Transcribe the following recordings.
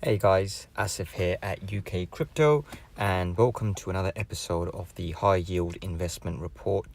Hey guys, Asif here at UK Crypto, and welcome to another episode of the High Yield Investment Report.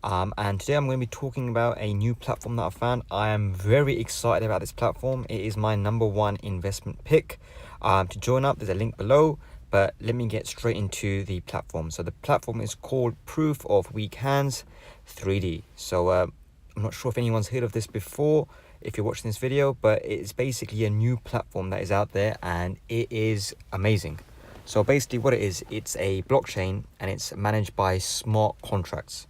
And today I'm going to be talking about a new platform that I found. I am very excited about this platform. It is my number one investment pick. To join up, there's a link below, but let me get straight into the platform. So the platform is called Proof of Weak Hands 3D. So I'm not sure if anyone's heard of this before if you're watching this video, but it's basically a new platform that is out there and it is amazing. So basically what it is, it's a blockchain and it's managed by smart contracts.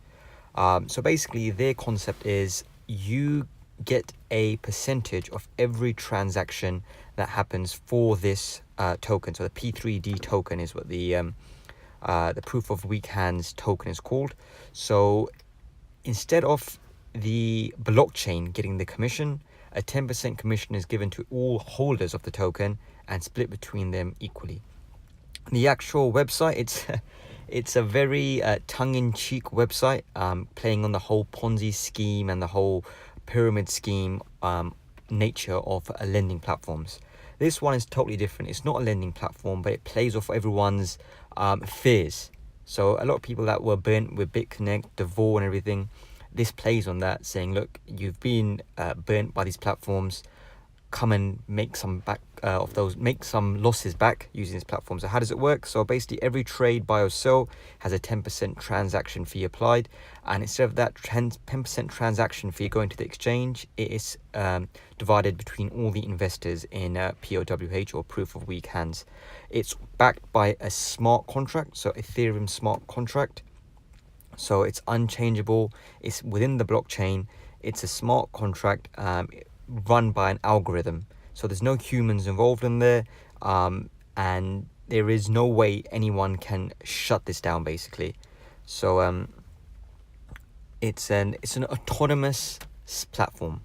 So basically their concept is you get a percentage of every transaction that happens for this token. So the P3D token is what the proof of weak hands token is called. So instead of the blockchain getting the commission, a 10% commission is given to all holders of the token and split between them equally. The actual website, it's a very tongue-in-cheek website, playing on the whole Ponzi scheme and the whole pyramid scheme nature of lending platforms. This one is totally different. It's not a lending platform, but it plays off everyone's fears. So a lot of people that were burnt with BitConnect, Devor and everything, this plays on that, saying, look, you've been burnt by these platforms, come and make some back of those, make some losses back using this platform. So how does it work? So basically every trade buy or sell has a 10% transaction fee applied, and instead of that 10% transaction fee going to the exchange, it is divided between all the investors in POWH, or proof of weak hands. It's backed by a smart contract, so Ethereum smart contract. So it's unchangeable, it's within the blockchain, it's a smart contract run by an algorithm. So there's no humans involved in there, and there is no way anyone can shut this down basically. So it's an autonomous platform.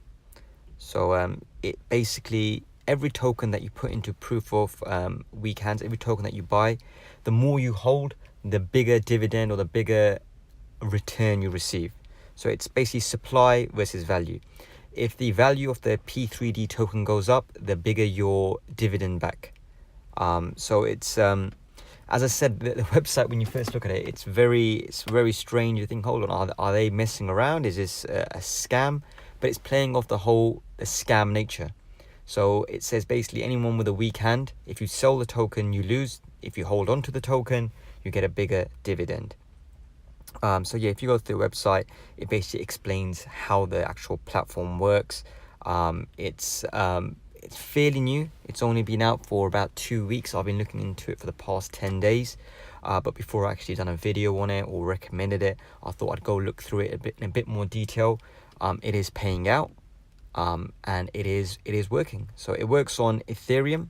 So it basically, every token that you put into proof of weak hands, every token that you buy, the more you hold, the bigger dividend or the bigger return you receive. So it's basically supply versus value. If the value of the P3D token goes up, the bigger your dividend back. So it's as I said, the website, when you first look at it, it's very strange. You think, hold on, are they messing around? Is this a scam? But it's playing off the scam nature. So it says basically anyone with a weak hand, if you sell the token, you lose. If you hold on to the token, you get a bigger dividend. So yeah, if you go to the website, it basically explains how the actual platform works. It's fairly new. It's only been out for about 2 weeks. I've been looking into it for the past 10 days. But before I actually done a video on it or recommended it, I thought I'd go look through it in a bit more detail. It is paying out, and it is working. So it works on Ethereum,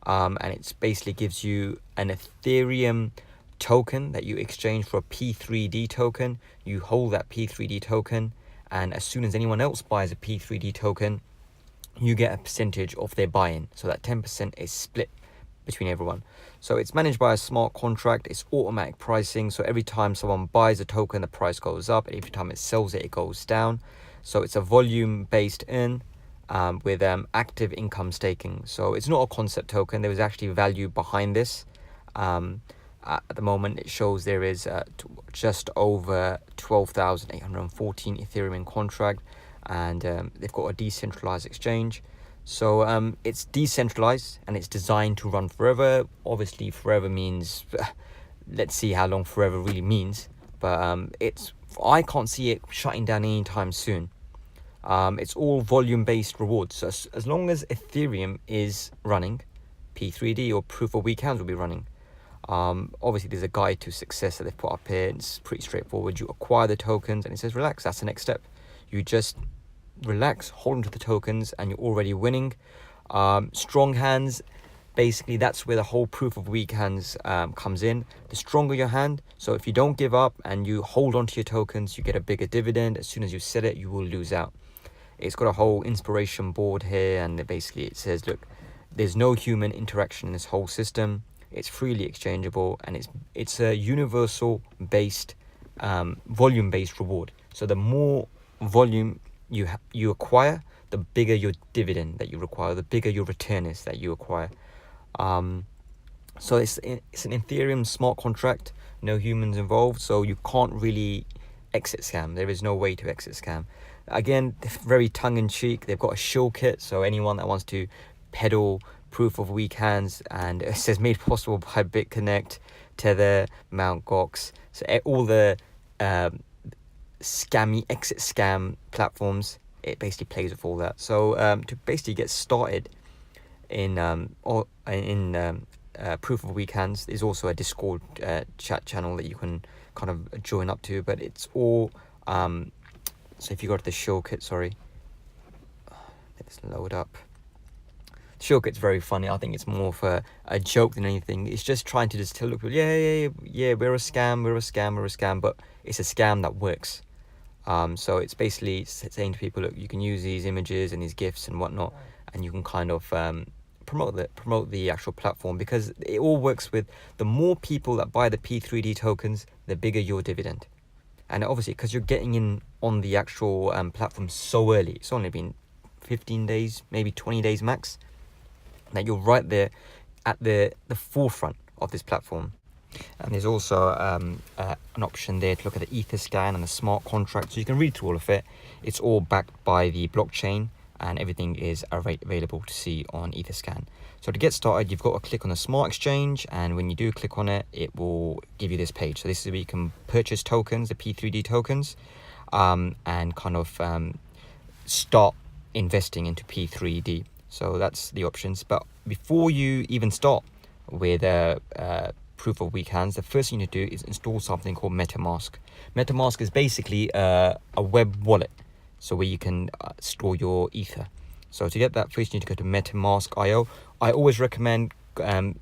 and it basically gives you an Ethereum token that you exchange for a P3D token. You hold that P3D token, and as soon as anyone else buys a P3D token, you get a percentage of their buy-in. So that 10% is split between everyone. So it's managed by a smart contract. It's automatic pricing, so every time someone buys a token, the price goes up, and every time it sells it, it goes down. So it's a volume based earn with active income staking. So it's not a concept token. There was actually value behind this. At the moment, it shows there is just over 12,814 Ethereum contract, and they've got a decentralized exchange. So it's decentralized and it's designed to run forever. Obviously, forever means let's see how long forever really means. But I can't see it shutting down anytime soon. It's all volume-based rewards. So as long as Ethereum is running, P3D or proof of weak hands will be running. Obviously there's a guide to success that they've put up here. It's pretty straightforward. You acquire the tokens and it says relax. That's the next step. You just relax, hold onto the tokens, and you're already winning. Strong hands, basically that's where the whole proof of weak hands comes in. The stronger your hand, so if you don't give up and you hold onto your tokens, you get a bigger dividend. As soon as you sell it, you will lose out. It's got a whole inspiration board here, and basically it says, look, there's no human interaction in this whole system. It's freely exchangeable, and it's a universal based volume based reward. So the more volume you acquire, the bigger your dividend that you require, the bigger your return is that you acquire. So it's an Ethereum smart contract, no humans involved, so you can't really exit scam. There is no way to exit scam. Again, very tongue-in-cheek. They've got a shill kit, so anyone that wants to peddle proof of weak hands, and it says made possible by BitConnect, Tether, Mt. Gox, so all the scammy exit scam platforms, it basically plays with all that. So to basically get started in proof of weak hands, is also a Discord chat channel that you can kind of join up to, but it's all so if you go to the shill kit, sorry, let's load up. Shill kit's very funny. I think it's more for a joke than anything. It's just trying to just tell people, yeah, we're a scam, but it's a scam that works. So it's basically saying to people, look, you can use these images and these GIFs and whatnot, and you can kind of promote the actual platform, because it all works with the more people that buy the P3D tokens, the bigger your dividend. And obviously, because you're getting in on the actual platform so early, it's only been 15 days, maybe 20 days max, that you're right there at the forefront of this platform. And there's also an option there to look at the Etherscan and the smart contract, so you can read through all of it. It's all backed by the blockchain, and everything is available to see on Etherscan. So to get started, you've got to click on the smart exchange, and when you do click on it, it will give you this page. So this is where you can purchase tokens, the P3D tokens, and kind of start investing into P3D. So that's the options. But before you even start with proof of weak hands, the first thing you do is install something called MetaMask. MetaMask is basically a web wallet, so where you can store your Ether. So to get that, first you need to go to MetaMask.io. I always recommend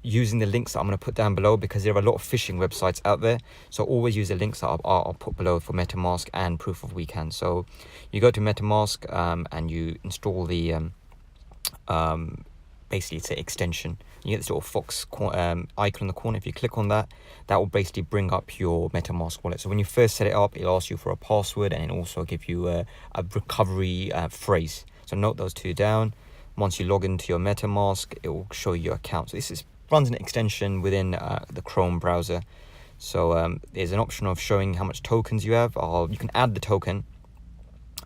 using the links that I'm going to put down below, because there are a lot of phishing websites out there. So always use the links that I'll put below for MetaMask and proof of weak hands. So you go to MetaMask and you install the basically it's an extension. You get this little fox icon in the corner. If you click on that, that will basically bring up your MetaMask wallet. So when you first set it up, it'll ask you for a password, and it'll also give you a recovery phrase. So note those two down. Once you log into your MetaMask, it will show you your account. So this runs an extension within the Chrome browser. So there's an option of showing how much tokens you have. You can add the token.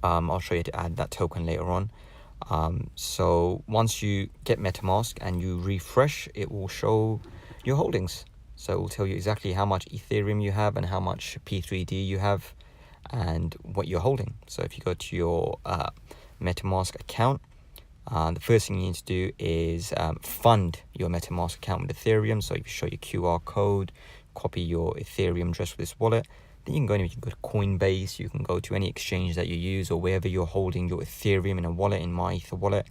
I'll show you to add that token later on. So once you get MetaMask and you refresh, it will show your holdings. So it will tell you exactly how much Ethereum you have and how much P3D you have and what you're holding. So if you go to your MetaMask account, the first thing you need to do is fund your MetaMask account with Ethereum. So if you show your QR code, copy your Ethereum address for this wallet, then you can go anywhere. You can go to Coinbase, you can go to any exchange that you use, or wherever you're holding your Ethereum in a wallet, in my Ether wallet,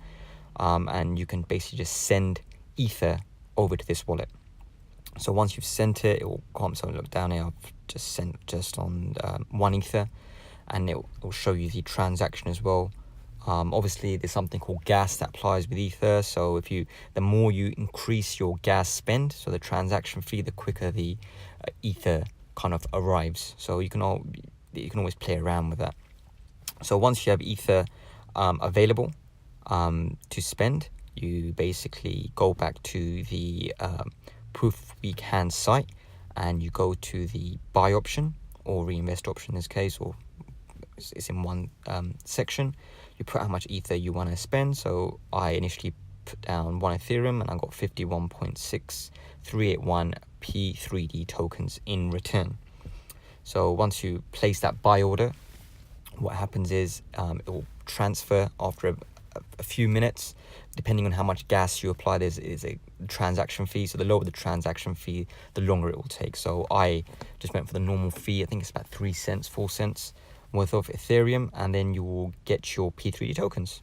and you can basically just send Ether over to this wallet. So once you've sent it, it will come. So look down here, I've just sent on 1 Ether, and it will show you the transaction as well. Obviously there's something called gas that applies with Ether. So the more you increase your gas spend, so the transaction fee, the quicker the Ether kind of arrives. So you can always play around with that. So once you have Ether available to spend, you basically go back to the proof of weak hands site, and you go to the buy option or reinvest option in this case, or it's in one section. You put how much Ether you want to spend. So I initially put down 1 Ethereum, and I got 51.6381 P3D tokens in return. So once you place that buy order, what happens is it will transfer after a few minutes. Depending on how much gas you apply, there is a transaction fee. So the lower the transaction fee, the longer it will take. So I just went for the normal fee. I think it's about 3 cents, 4 cents worth of Ethereum, and then you will get your P3D tokens.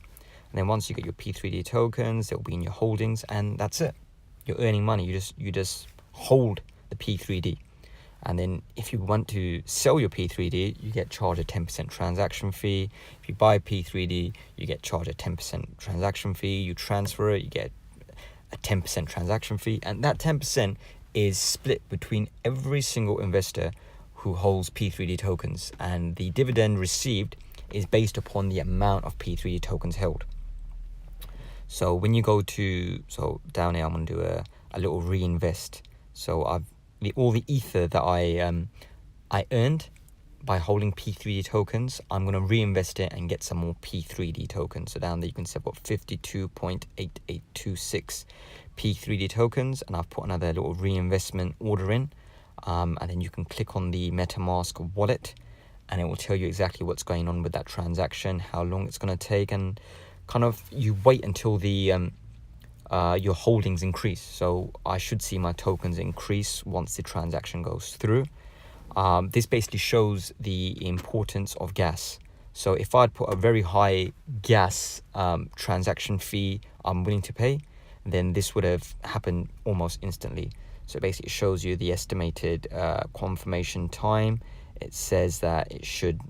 And then once you get your P3D tokens, they'll be in your holdings, and that's it. You're earning money. You just hold the P3D. And then if you want to sell your P3D, you get charged a 10% transaction fee. If you buy P3D, you get charged a 10% transaction fee. You transfer it, you get a 10% transaction fee. And that 10% is split between every single investor who holds P3D tokens. And the dividend received is based upon the amount of P3D tokens held. So when you go to, so down here, I'm going to do a little reinvest. So all the ether that I earned by holding P3D tokens, I'm going to reinvest it and get some more P3D tokens. So down there you can see I've got 52.8826 P3D tokens, and I've put another little reinvestment order in, and then you can click on the MetaMask wallet and it will tell you exactly what's going on with that transaction, how long it's going to take, and kind of you wait until the your holdings increase. So I should see my tokens increase once the transaction goes through. This basically shows the importance of gas. So if I'd put a very high gas transaction fee I'm willing to pay, then this would have happened almost instantly. So basically it shows you the estimated confirmation time. It says that it should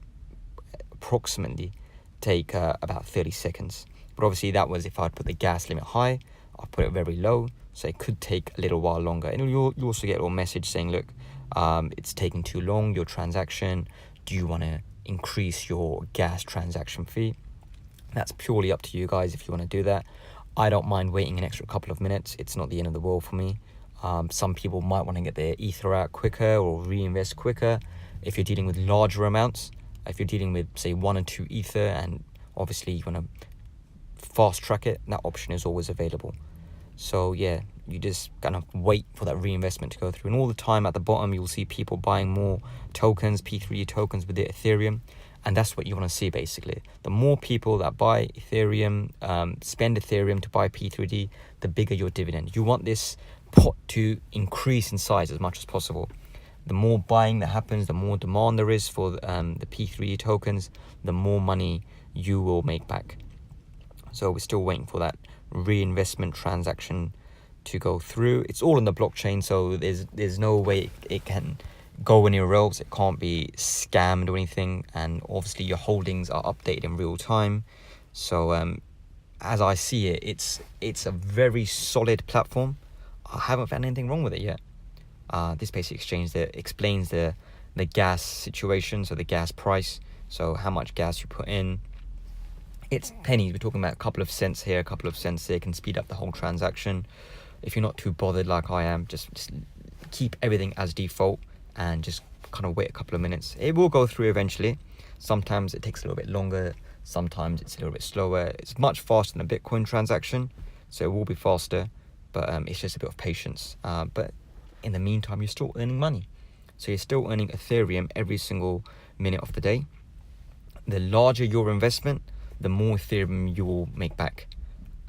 approximately take about 30 seconds. But obviously that was if I'd put the gas limit high. I'll put it very low, so it could take a little while longer. And you also get a little message saying, look, it's taking too long, your transaction. Do you want to increase your gas transaction fee? That's purely up to you guys if you want to do that. I don't mind waiting an extra couple of minutes. It's not the end of the world for me. Some people might want to get their ether out quicker or reinvest quicker. If you're dealing with larger amounts, if you're dealing with say 1 or 2 ether, and obviously you want to fast track it, that option is always available. So yeah, you just kind of wait for that reinvestment to go through, and all the time at the bottom you'll see people buying more tokens, P3D tokens with their Ethereum, and that's what you want to see basically. The more people that buy Ethereum, spend Ethereum to buy P3D, the bigger your dividend. You want this pot to increase in size as much as possible. The more buying that happens, the more demand there is for the P3D tokens, the more money you will make back. So we're still waiting for that reinvestment transaction to go through. It's all on the blockchain, so there's no way it can go anywhere else. It can't be scammed or anything, and obviously your holdings are updated in real time. So as I see it, it's a very solid platform. I haven't found anything wrong with it yet. This basic exchange that explains the gas situation, so the gas price, so how much gas you put in. It's pennies. We're talking about a couple of cents here, a couple of cents there. Can speed up the whole transaction. If you're not too bothered like I am, just keep everything as default and just kind of wait a couple of minutes. It will go through eventually. Sometimes it takes a little bit longer. Sometimes it's a little bit slower. It's much faster than a Bitcoin transaction, so it will be faster, but it's just a bit of patience. But in the meantime, you're still earning money. So you're still earning Ethereum every single minute of the day. The larger your investment, the more Ethereum you will make back.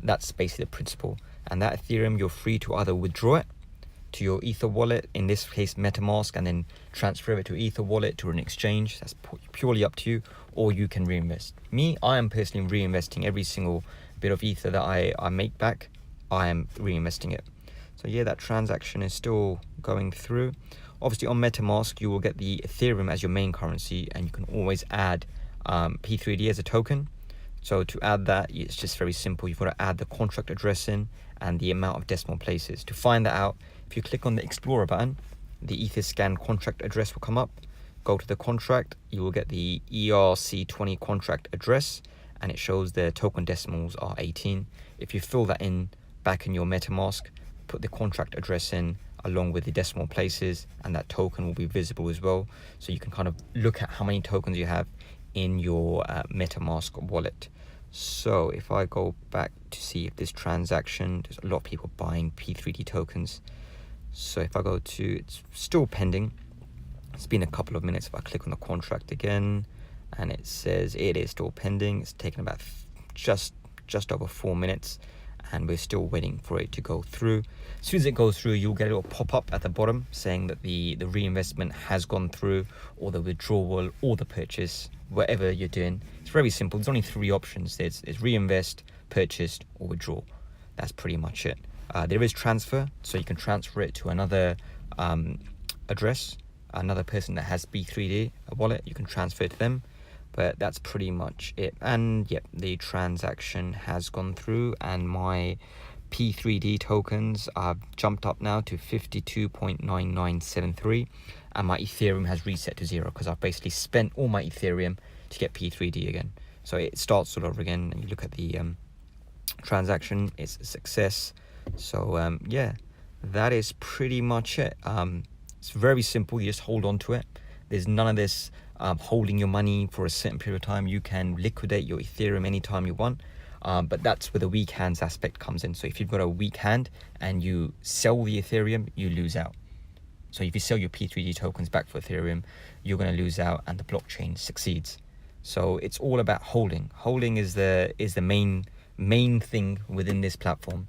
That's basically the principle. And that Ethereum, you're free to either withdraw it to your Ether wallet, in this case MetaMask, and then transfer it to Ether wallet to an exchange. That's purely up to you, or you can reinvest. Me, I am personally reinvesting every single bit of Ether that I make back. I am reinvesting it. So yeah, that transaction is still going through. Obviously on MetaMask, you will get the Ethereum as your main currency, and you can always add P3D as a token. So to add that, it's just very simple. You've got to add the contract address in and the amount of decimal places. To find that out, if you click on the Explorer button, the Etherscan contract address will come up. Go to the contract, you will get the ERC20 contract address, and it shows the token decimals are 18. If you fill that in back in your MetaMask, put the contract address in along with the decimal places, and that token will be visible as well. So you can kind of look at how many tokens you have in your MetaMask wallet. So if I go back to see if this transaction, there's a lot of people buying P3D tokens. So if I go to, it's still pending. It's been a couple of minutes. If I click on the contract again, and it says it is still pending. It's taken about just over 4 minutes, and we're still waiting for it to go through. As soon as it goes through, you'll get a little pop-up at the bottom saying that the reinvestment has gone through, or the withdrawal, or the purchase, whatever you're doing. It's very simple. There's only 3 options. There's reinvest, purchase, or withdraw. That's pretty much it. There is transfer, so you can transfer it to another address, another person that has P3D wallet. You can transfer it to them, but that's pretty much it. And yep, the transaction has gone through, and my P3D tokens are jumped up now to 52.9973, and my Ethereum has reset to 0 because I've basically spent all my Ethereum to get P3D again. So it starts all over again, and you look at the transaction, it's a success. So yeah, that is pretty much it. It's very simple. You just hold on to it. There's none of this holding your money for a certain period of time. You can liquidate your Ethereum anytime you want. But that's where the weak hands aspect comes in. So if you've got a weak hand and you sell the Ethereum, you lose out. So if you sell your P3D tokens back for Ethereum, you're going to lose out and the blockchain succeeds. So it's all about holding. Holding is the main thing within this platform.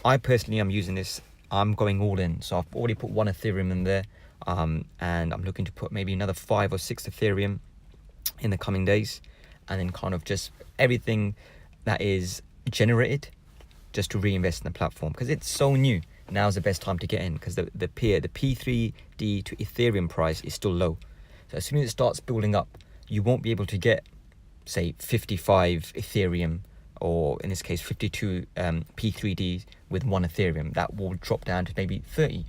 I personally am using this. I'm going all in. So I've already put 1 Ethereum in there, and I'm looking to put maybe another 5 or 6 Ethereum in the coming days, and then kind of just everything that is generated just to reinvest in the platform, because it's so new. Now's the best time to get in, because the P3D to Ethereum price is still low. So as soon as it starts building up, you won't be able to get, say, 55 Ethereum, or in this case 52 P3D with 1 Ethereum. That will drop down to maybe 30.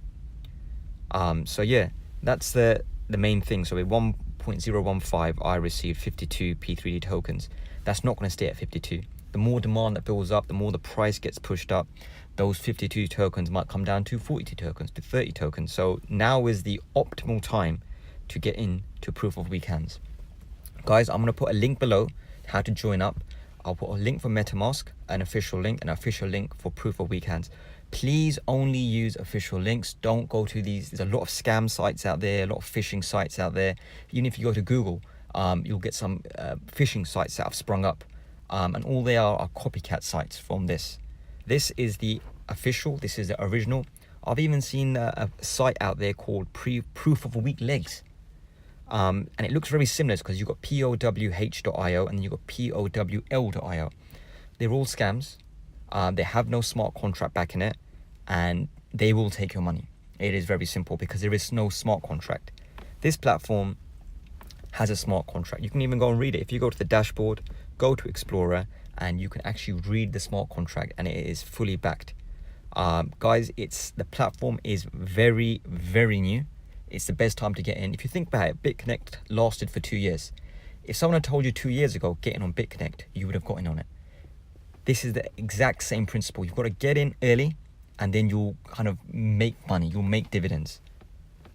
So yeah, that's the main thing. So with 1.015 I received 52 P3D tokens. That's not going to stay at 52. The more demand that builds up, the more the price gets pushed up. Those 52 tokens might come down to 42 tokens, to 30 tokens. So now is the optimal time to get into proof of weak hands. Guys, I'm going to put a link below how to join up. I'll put a link for MetaMask, an official link for proof of weak hands. Please only use official links. Don't go to these. There's a lot of scam sites out there, a lot of phishing sites out there. Even if you go to Google, you'll get some phishing sites that have sprung up. And all they are copycat sites from this. This is the official, this is the original. I've even seen a site out there called Proof of Weak Legs. And it looks very similar because you've got POWH.io and you've got POWL.io. They're all scams. They have no smart contract backing it, and they will take your money. It is very simple because there is no smart contract. This platform has a smart contract. You can even go and read it. If you go to the dashboard, go to Explorer, and you can actually read the smart contract, and it is fully backed. Guys, the platform is very, very new. It's the best time to get in. If you think about it, BitConnect lasted for 2 years. If someone had told you 2 years ago, get in on BitConnect, you would have gotten on it. This is the exact same principle. You've got to get in early, and then you'll kind of make money. You'll make dividends.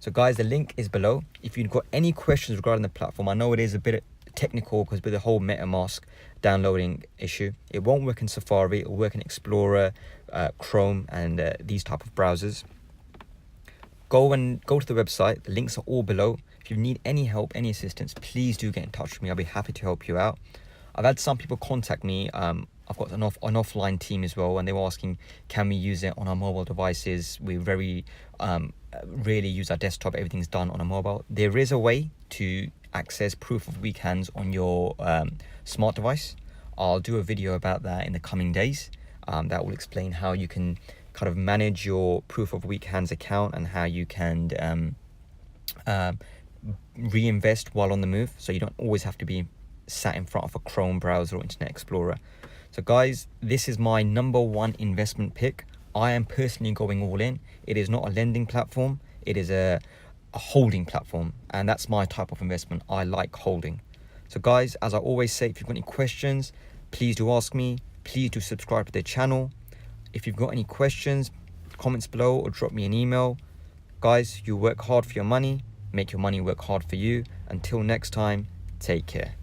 So guys, the link is below. If you've got any questions regarding the platform, I know it is a bit technical because with the whole MetaMask downloading issue, it won't work in Safari. It'll work in Explorer, Chrome, and these type of browsers. Go to the website. The links are all below. If you need any help, any assistance, please do get in touch with me. I'll be happy to help you out. I've had some people contact me. I've got an offline team as well, and they were asking, can we use it on our mobile devices? We very rarely use our desktop. Everything's done on a mobile. There is a way to access proof of weak hands on your smart device. I'll do a video about that in the coming days. That will explain how you can kind of manage your proof of weak hands account and how you can reinvest while on the move, so you don't always have to be sat in front of a Chrome browser or Internet Explorer. So guys, this is my #1 investment pick. I am personally going all in. It is not a lending platform. It is a holding platform, and that's my type of investment. I like holding. So guys, as I always say, if you've got any questions, please do ask me. Please do subscribe to the channel. If you've got any questions, comments below or drop me an email. Guys, you work hard for your money. Make your money work hard for you. Until next time, take care.